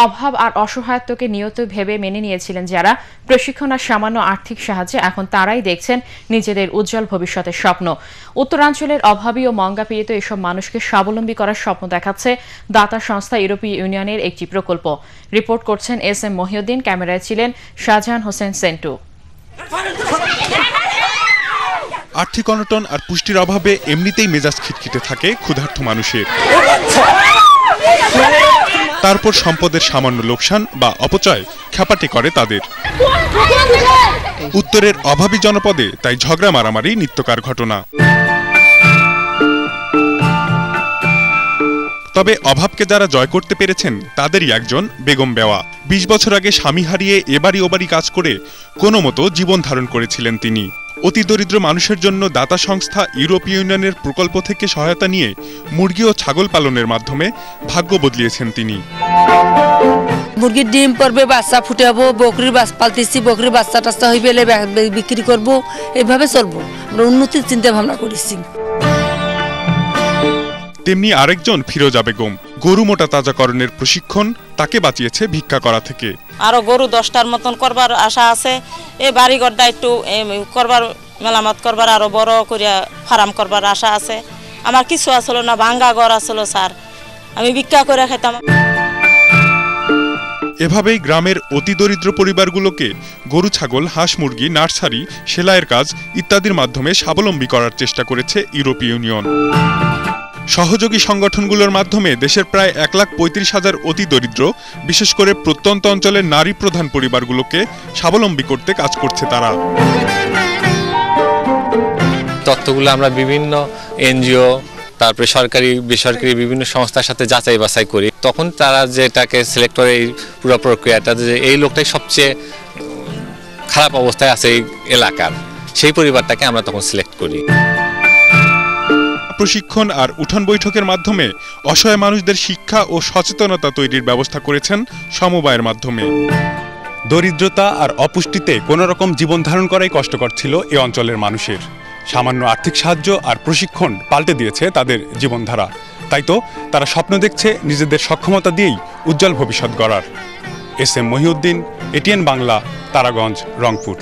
অভাব আর অসহায়ত্বকে নিয়ত ভেবে মেনে নিয়েছিলেন যারা, প্রশিক্ষণ আর সামান্য আর্থিক সাহায্যে এখন তারাই দেখছেন নিজেদের উজ্জ্বল ভবিষ্যতের স্বপ্ন। উত্তরাঞ্চলের অভাবী ও মঙ্গাপীড়িত এসব মানুষকে স্বাবলম্বী করার স্বপ্ন দেখাচ্ছে দাতা সংস্থা ইউরোপীয় ইউনিয়নের একটি প্রকল্প। রিপোর্ট করছেন SM মহিউদ্দিন, ক্যামেরায় ছিলেন শাহজাহান হোসেন সেন্টু। আর্থিক অনটন আর পুষ্টির অভাবে এমনিতেই মেজাজ খিটখিটে থাকে ক্ষুধার্ত মানুষের। তারপর সম্পদের সামান্য লোকসান বা অপচয় খ্যাপাটে করে তাদের। উত্তরের অভাবী জনপদে তাই ঝগড়া মারামারি নিত্যকার ঘটনা। তবে অভাবকে যারা জয় করতে পেরেছেন তাদেরই একজন বেগম বেওয়া। 20 বছর আগে স্বামী হারিয়ে এবাড়ি ওবাড়ি কাজ করে কোনো মতো জীবন ধারণ করেছিলেন তিনি। অতি দরিদ্র মানুষের জন্য দাতা সংস্থা ইউরোপীয় ইউনিয়নের প্রকল্প থেকে সহায়তা নিয়ে মুরগি ও ছাগল পালনের মাধ্যমে ভাগ্য বদলিয়েছেন তিনি। মুরগির ডিম পড়বে, বাচ্চা ফুটাবো, বকরির বাচ্চা পালতেছি, বকরির বাচ্চা টাচ্চা হইবে বিক্রি করবো, এইভাবে চলবো। আমরা উন্নতির চিন্তা ভাবনা করেছি। তেমনি আরেকজন ফিরোজা বেগম, গরু মোটা তাজাকরণের প্রশিক্ষণ তাকে বাঁচিয়েছে ভিক্ষা করা থেকে। আরো গরু 10টার মতন করবার আশা আছে। এই বাড়িঘরটা একটু করবার, মেলামত করবার, আরো বড় করিয়া ফার্ম করবার আশা আছে। আমার কিছু আসলো না, ভাঙ্গা ঘর আসলো স্যার, আমি ভিক্ষা করে খেতাম। এভাবেই গ্রামের অতি দরিদ্র পরিবারগুলোকে গরু, ছাগল, হাঁস, মুরগি, নার্সারি, সেলাইয়ের কাজ ইত্যাদির মাধ্যমে স্বাবলম্বী করার চেষ্টা করেছে ইউরোপীয় ইউনিয়ন। সহযোগী সংগঠনগুলোর মাধ্যমে দেশের প্রায় 1,35,000 অতি দরিদ্র, বিশেষ করে প্রত্যন্ত অঞ্চলের নারী প্রধান পরিবারগুলোকে স্বাবলম্বী করতে কাজ করছে তারা। তথ্যগুলো আমরা বিভিন্ন NGO, তারপরে সরকারি বেসরকারি বিভিন্ন সংস্থার সাথে যাচাই বাছাই করি। তখন তারা যেটাকে সিলেক্ট করে, এই পুরো প্রক্রিয়াটা যে এই লোকটাই সবচেয়ে খারাপ অবস্থায় আছে এই এলাকার, সেই পরিবারটাকে আমরা তখন সিলেক্ট করি। প্রশিক্ষণ আর উঠান বৈঠকের মাধ্যমে অসহায় মানুষদের শিক্ষা ও সচেতনতা তৈরির ব্যবস্থা করেছেন সমবায়ের মাধ্যমে। দরিদ্রতা আর অপুষ্টিতে কোনো রকম জীবন ধারণ করাই কষ্টকর ছিল এ অঞ্চলের মানুষের। সামান্য আর্থিক সাহায্য আর প্রশিক্ষণ পাল্টে দিয়েছে তাদের জীবনধারা। তাই তো তারা স্বপ্ন দেখছে নিজেদের সক্ষমতা দিয়েই উজ্জ্বল ভবিষ্যৎ গড়ার। SM Mohiuddin, ATN Bangla, Taraganj, Rangpur.